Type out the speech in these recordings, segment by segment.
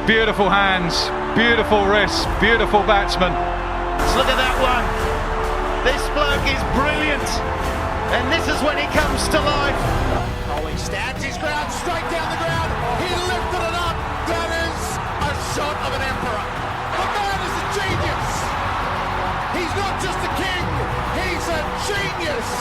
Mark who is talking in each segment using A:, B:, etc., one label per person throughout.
A: Beautiful hands, beautiful wrists, beautiful batsman.
B: Look at that one. This bloke is brilliant. And this is when he comes to life.
C: He stands his ground straight down the ground. He lifted it up. That is a shot of an emperor. The man is a genius. He's not just a king. He's a genius.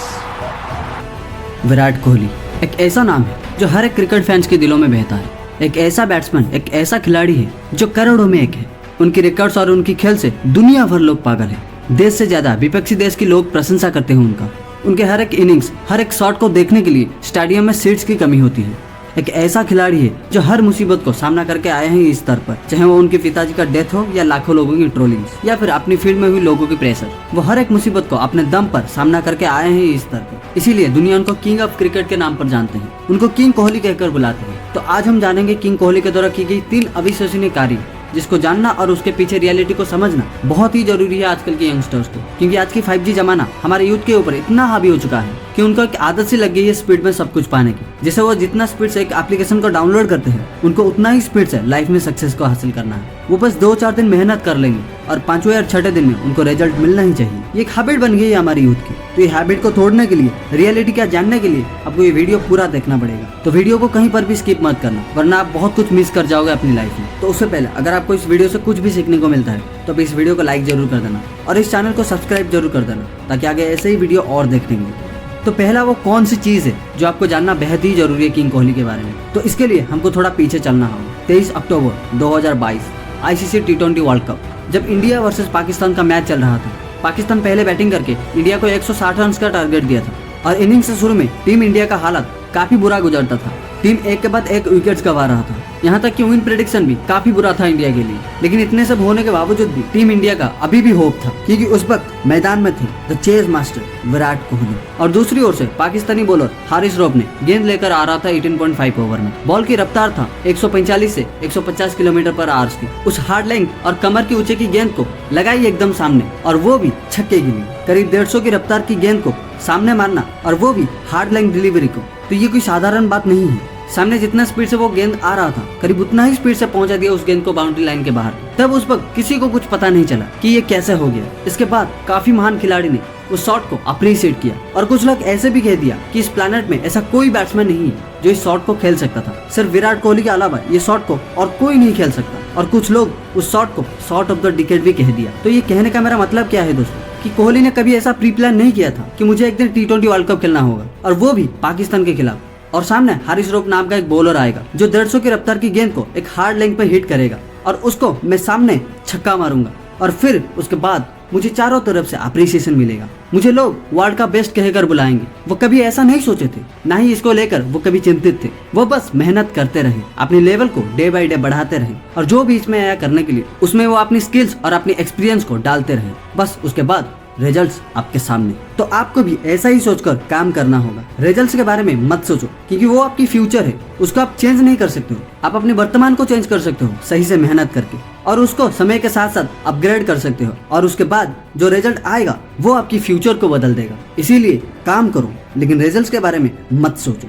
D: Virat Kohli एक ऐसा नाम है जो हर एक cricket fans के दिलों में बहता है। एक ऐसा बैट्समैन, एक ऐसा खिलाड़ी है जो करोड़ों में एक है। उनकी रिकॉर्ड्स और उनकी खेल से दुनिया भर लोग पागल हैं। देश से ज्यादा विपक्षी देश के लोग प्रशंसा करते हैं उनका। उनके हर एक इनिंग्स, हर एक शॉट को देखने के लिए स्टेडियम में सीट्स की कमी होती है। एक ऐसा खिलाड़ी है जो हर मुसीबत को सामना करके आए हैं इस स्तर पर, चाहे वो उनके पिताजी का डेथ हो या लाखों लोगों की ट्रोलिंग्स या फिर अपनी फील्ड में हुई लोगों की प्रेशर। वो हर एक मुसीबत को अपने दम पर सामना करके आए हैं इस स्तर पर। इसीलिए दुनिया उनको किंग ऑफ क्रिकेट के नाम पर जानते हैं, उनको किंग कोहली कहकर बुलाते हैं। तो आज हम जानेंगे किंग कोहली के द्वारा की गई 3 अविश्वसनीय कार्य, जिसको जानना और उसके पीछे रियलिटी को समझना बहुत ही जरूरी है आजकल के यंगस्टर्स को। क्योंकि आज की 5G जमाना हमारे यूथ के ऊपर इतना हावी हो चुका है कि उनको एक आदत सी लग गई है स्पीड में सब कुछ पाने की। जैसे वो जितना स्पीड से एक एप्लीकेशन को डाउनलोड करते हैं, उनको उतना ही स्पीड से लाइफ में सक्सेस को हासिल करना है। वो बस 2-4 दिन मेहनत कर लेंगे और 5वें या 6ठे दिन में उनको रिजल्ट मिलना ही चाहिए। ये एक हैबिट बन गई है हमारी यूथ की। तो ये हैबिट को तोड़ने के लिए, रियलिटी क्या जानने के लिए आपको ये वीडियो पूरा देखना पड़ेगा। तो वीडियो को कहीं पर भी स्किप मत करना, वरना आप बहुत कुछ मिस कर जाओगे अपनी लाइफ में। तो उससे पहले अगर आपको इस वीडियो से कुछ भी सीखने को मिलता है तो इस वीडियो को लाइक जरूर कर देना और इस चैनल को सब्सक्राइब जरूर कर देना, ताकि आगे ऐसे ही वीडियो और देखने मिले। तो पहला वो कौन सी चीज है जो आपको जानना बेहद ही जरूरी है किंग कोहली के बारे में। तो इसके लिए हमको थोड़ा पीछे चलना होगा। 23 अक्टूबर 2022 ICC T20 वर्ल्ड कप, जब इंडिया वर्सेस पाकिस्तान का मैच चल रहा था। पाकिस्तान पहले बैटिंग करके इंडिया को 160 रन का टारगेट दिया था और इनिंग्स से शुरू में टीम इंडिया का हालत काफी बुरा गुजरता था। टीम एक के बाद एक विकेट्स गंवा रहा था, यहाँ तक कि विन प्रेडिक्शन भी काफी बुरा था इंडिया के लिए। लेकिन इतने सब होने के बावजूद भी टीम इंडिया का अभी भी होप था, क्योंकि उस वक्त मैदान में थे the chase master Virat Kohli. और दूसरी ओर से पाकिस्तानी बॉलर हारिस रऊफ ने गेंद लेकर आ रहा था 18.5 ओवर में। बॉल की रफ्तार था 145 से 150 किलोमीटर पर आवर्स की। उस हार्ड लेंथ और कमर की ऊंचे की गेंद को लगाई एकदम सामने, और वो भी छक्के के लिए। करीब 150 की रफ्तार की गेंद को सामने मारना, और वो भी हार्ड लेंथ डिलीवरी को, तो ये कोई साधारण बात नहीं है। सामने जितना स्पीड से वो गेंद आ रहा था, करीब उतना ही स्पीड से पहुंचा दिया उस गेंद को बाउंड्री लाइन के बाहर। तब उस वक्त किसी को कुछ पता नहीं चला कि ये कैसे हो गया। इसके बाद काफी महान खिलाड़ी ने उस शॉट को अप्रिशिएट किया, और कुछ लोग ऐसे भी कह दिया कि इस प्लेनेट में ऐसा कोई बैट्समैन नहीं है जो इस शॉट को खेल सकता था। सिर्फ विराट कोहली के अलावा ये शॉट को और कोई नहीं खेल सकता। और कुछ लोग उस शॉट को शॉट ऑफ द डिकेड भी कह दिया। तो ये कहने का मेरा मतलब क्या है दोस्तों, कि कोहली ने कभी ऐसा प्री प्लान नहीं किया था कि मुझे एक दिन T20 वर्ल्ड कप खेलना होगा, और वो भी पाकिस्तान के खिलाफ। और सामने हारिस रऊफ नाम का एक बॉलर आएगा जो 150 की रफ्तार की गेंद को एक हार्ड लेंथ पे हिट करेगा, और उसको मैं सामने छक्का मारूंगा। और फिर उसके बाद मुझे चारों तरफ से अप्रिसिएशन मिलेगा। मुझे लोग वर्ल्ड का बेस्ट कहकर बुलाएंगे। वो कभी ऐसा नहीं सोचे थे, ना ही इसको लेकर वो कभी चिंतित थे। वो बस मेहनत करते रहे, अपने लेवल को डे बाय डे बढ़ाते रहे, और जो भी इसमें आया करने के लिए उसमें वो अपनी स्किल्स और अपनी एक्सपीरियंस को डालते रहे। बस उसके बाद रिजल्ट्स आपके सामने। तो आपको भी ऐसा ही सोचकर काम करना होगा। रिजल्ट्स के बारे में मत सोचो, क्योंकि वो आपकी फ्यूचर है, उसको आप चेंज नहीं कर सकते हो। आप अपने वर्तमान को चेंज कर सकते हो सही से मेहनत करके, और उसको समय के साथ साथ अपग्रेड कर सकते हो, और उसके बाद जो रिजल्ट आएगा वो आपकी फ्यूचर को बदल देगा। इसीलिए काम करो, लेकिन रिजल्ट्स के बारे में मत सोचो।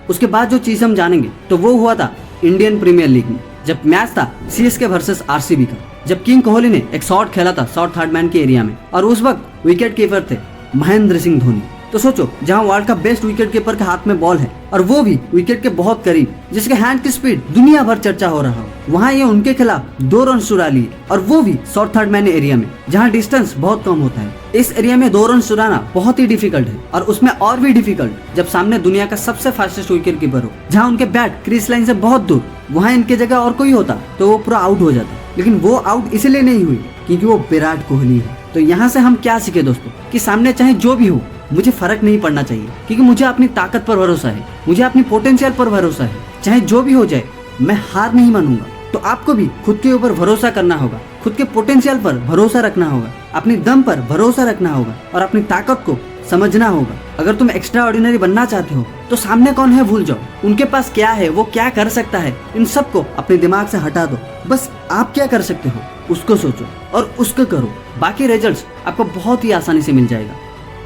D: उसके बाद जो चीज हम जानेंगे तो वो हुआ था इंडियन प्रीमियर लीग में, जब मैच था CSK वर्सेस RCB का, जब किंग कोहली ने एक शॉट खेला था शॉर्ट थर्ड मैन के एरिया में, और उस वक्त विकेट कीपर थे महेंद्र सिंह धोनी। तो सोचो, जहां वर्ल्ड का बेस्ट विकेट कीपर के हाथ में बॉल है, और वो भी विकेट के बहुत करीब, जिसके हैंड की स्पीड दुनिया भर चर्चा हो रहा हो, वहां ये उनके खिलाफ 2 रन चुरा लिए, और वो भी शॉर्ट थर्ड मैन एरिया में, जहां डिस्टेंस बहुत कम होता है। इस एरिया में 2 रन चुराना बहुत ही डिफिकल्ट है, और उसमें और भी डिफिकल्ट जब सामने दुनिया का सबसे फास्टेस्ट विकेट कीपर हो, जहाँ उनके बैट क्रीज लाइन से बहुत दूर। वहाँ इनके जगह और कोई होता तो वो पूरा आउट हो जाता, लेकिन वो आउट इसलिए नहीं हुई क्योंकि वो विराट कोहली है। तो यहाँ से हम क्या सीखे दोस्तों, कि सामने चाहे जो भी हो, मुझे फर्क नहीं पड़ना चाहिए, क्योंकि मुझे अपनी ताकत पर भरोसा है, मुझे अपनी पोटेंशियल पर भरोसा है। चाहे जो भी हो जाए, मैं हार नहीं मानूंगा। तो आपको भी खुद के ऊपर भरोसा करना होगा, खुद के पोटेंशियल पर भरोसा रखना होगा, अपनी दम पर भरोसा रखना होगा, और अपनी ताकत को समझना होगा। अगर तुम एक्स्ट्रा ऑर्डिनरी बनना चाहते हो तो सामने कौन है भूल जाओ, उनके पास क्या है, वो क्या कर सकता है, इन सब को अपने दिमाग से हटा दो। बस आप क्या कर सकते हो उसको सोचो और उसको करो। बाकी रिजल्ट्स आपको बहुत ही आसानी से मिल जाएगा।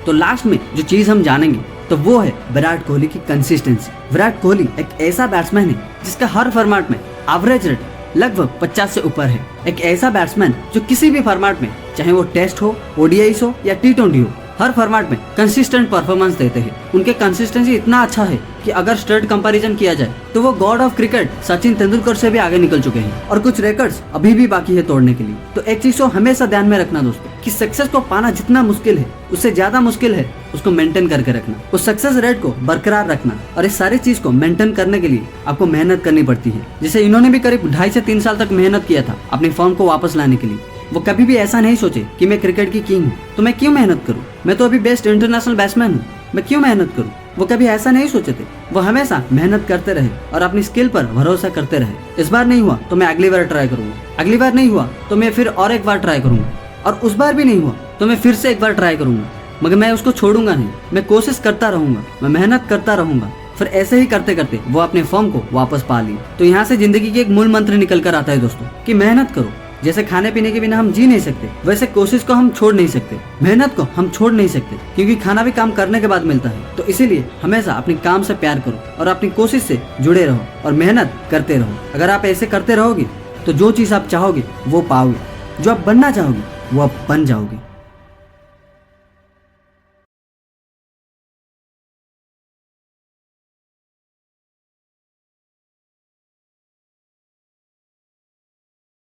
D: तो लास्ट में जो चीज हम जानेंगे तो वो है विराट कोहली की कंसिस्टेंसी। विराट कोहली एक ऐसा बैट्समैन है जिसका हर फॉर्मेट में एवरेज रेट लगभग 50 से ऊपर है। एक ऐसा बैट्समैन जो किसी भी फॉर्मेट में, चाहे वो टेस्ट हो, ओडीआई हो या टी20 हो, हर फॉर्मेट में कंसिस्टेंट परफॉर्मेंस देते हैं। उनके कंसिस्टेंसी इतना अच्छा है कि अगर स्टेट कंपैरिजन किया जाए तो वो God of cricket Sachin Tendulkar से भी आगे निकल चुके हैं और कुछ रिकॉर्ड्स अभी भी बाकी है तोड़ने के लिए। तो एक चीज को हमेशा ध्यान में रखना दोस्तों कि सक्सेस को पाना जितना मुश्किल है उससे ज्यादा मुश्किल है उसको मेंटेन करके रखना, उस सक्सेस रेट को बरकरार रखना। और इस सारी चीज को मेंटेन करने के लिए आपको मेहनत करनी पड़ती है। जैसे इन्होंने भी करीब 2.5 से 3 साल तक मेहनत किया था अपनी फॉर्म को वापस लाने के लिए। वो कभी भी ऐसा नहीं सोचे कि मैं क्रिकेट की किंग हूँ तो मैं क्यों मेहनत करूँ, मैं तो अभी बेस्ट इंटरनेशनल बैट्समैन हूँ, मैं क्यों मेहनत करूँ। वो कभी ऐसा नहीं सोचे थे। वो हमेशा मेहनत करते रहे और अपनी स्किल पर भरोसा करते रहे। इस बार नहीं हुआ तो मैं अगली बार ट्राई करूंगा, अगली बार नहीं हुआ तो मैं फिर और एक बार ट्राई करूंगा, और उस बार भी नहीं हुआ तो मैं फिर से एक बार ट्राई करूंगा। मगर मैं उसको छोड़ूंगा नहीं, मैं कोशिश करता रहूंगा, मैं मेहनत करता रहूंगा। फिर ऐसे ही करते करते वो अपने फॉर्म को वापस पा ली। तो यहाँ से जिंदगी की एक मूल मंत्र निकल कर आता है दोस्तों कि मेहनत करो। जैसे खाने पीने के बिना हम जी नहीं सकते, वैसे कोशिश को हम छोड़ नहीं सकते, मेहनत को हम छोड़ नहीं सकते, क्योंकि खाना भी काम करने के बाद मिलता है। तो इसीलिए हमेशा अपने काम से प्यार करो और अपनी कोशिश से जुड़े रहो और मेहनत करते रहो। अगर आप ऐसे करते रहोगे तो जो चीज आप चाहोगे वो पाओगे, जो आप बनना चाहोगे वो आप बन जाओगे।